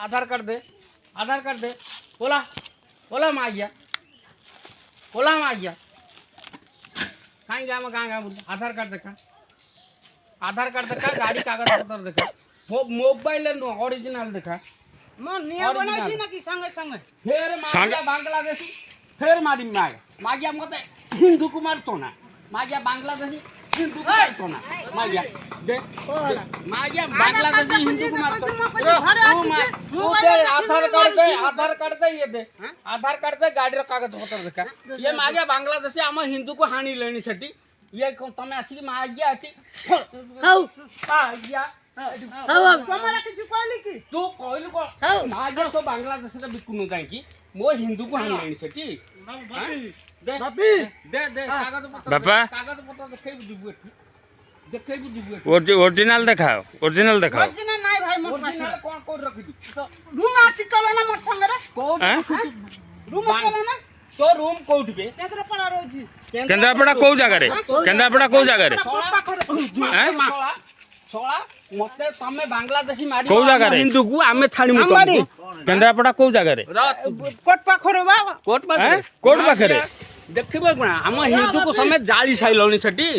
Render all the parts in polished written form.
आधार card दे बोला बोला मागिया बोला मागिया कहीं गया मैं कहाँ बोल आधार कार्ड देखा गाड़ी कागज पत्र देखा मोबाइल ओरिजिनल देखा फिर बांग्लादेशी फिर मारी मागिया मत हिंदू कुमार तो ना मागिया बांग्लादेशी हिंदू कुमार तो ना मागिया दे मागिया बांग्लादेशी हिंदू कुमार तो आधार कार्ड दे ये दे आधार कार्ड दे गाड़ी रो कागज पत्र देखा ये मागिया बांग्लादेशी आम हिंदू को हानि लेनी सेठी ये तमे आसी मागिया आती हाउ मागिया तमरा किछु कहली की तू कहलु को मागिया तो बांग्लादेश रे बिकुनु काई की मो हिंदू को हानि लेनी सेठी दे दे दे कागज पत्र देखाई बुझिबु ओरिजिनल दिखाओ ओरिजिनल नाही भाई मोर पास कोन कोड रखी दी तो रूम आसी कले ना मोर संग रे कोड रूम कले ना तो रूम कोठ पे केंद्रापड़ा रोजी केंद्रापड़ा को जगह रे केंद्रापड़ा को जगह रे हैं सोला मते तमे बांग्लादेशी मारी को जगह रे हिंदू को आमे छाड़ी मु केंद्रापड़ा को जगह रे कोट पाखरे बाबा कोट पाखरे देखिबो कोना हम हिंदू को समेत जाली साइलोनी सेठी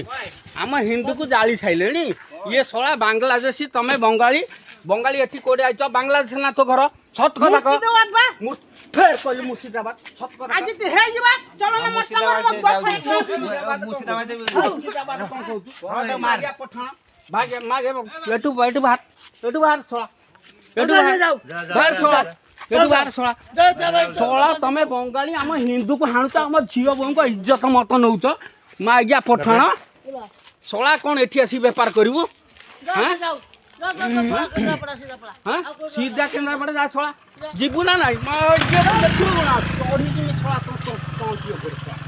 हम हिंदू को जाली साइलेनी ये सोला बांग्लादेशी तमे बंगाली एठी कोडे आइछ बांग्लादेश ना तो घर छत कथा को फेर कहली मुर्शिदाबाद छत कथा आज ते हे जीवा चलो ना मोर संग मुर्शिदाबाद कोन कहू तू मारिया पठाण भागे मागे एटू बाहर सोला एटू जाओ बाहर सोला एटू बाहर सोला तमे बंगाली हम हिंदू को हाणुता हम झियो बों को इज्जत मत नउछ मागिया पठाण सोला कोन एठी आसी व्यापार करिवो हां सीधा केंद्रापड़ा जा सोला जीबू ना नहीं मैं ये देखू ना चढ़ी कि सोला तो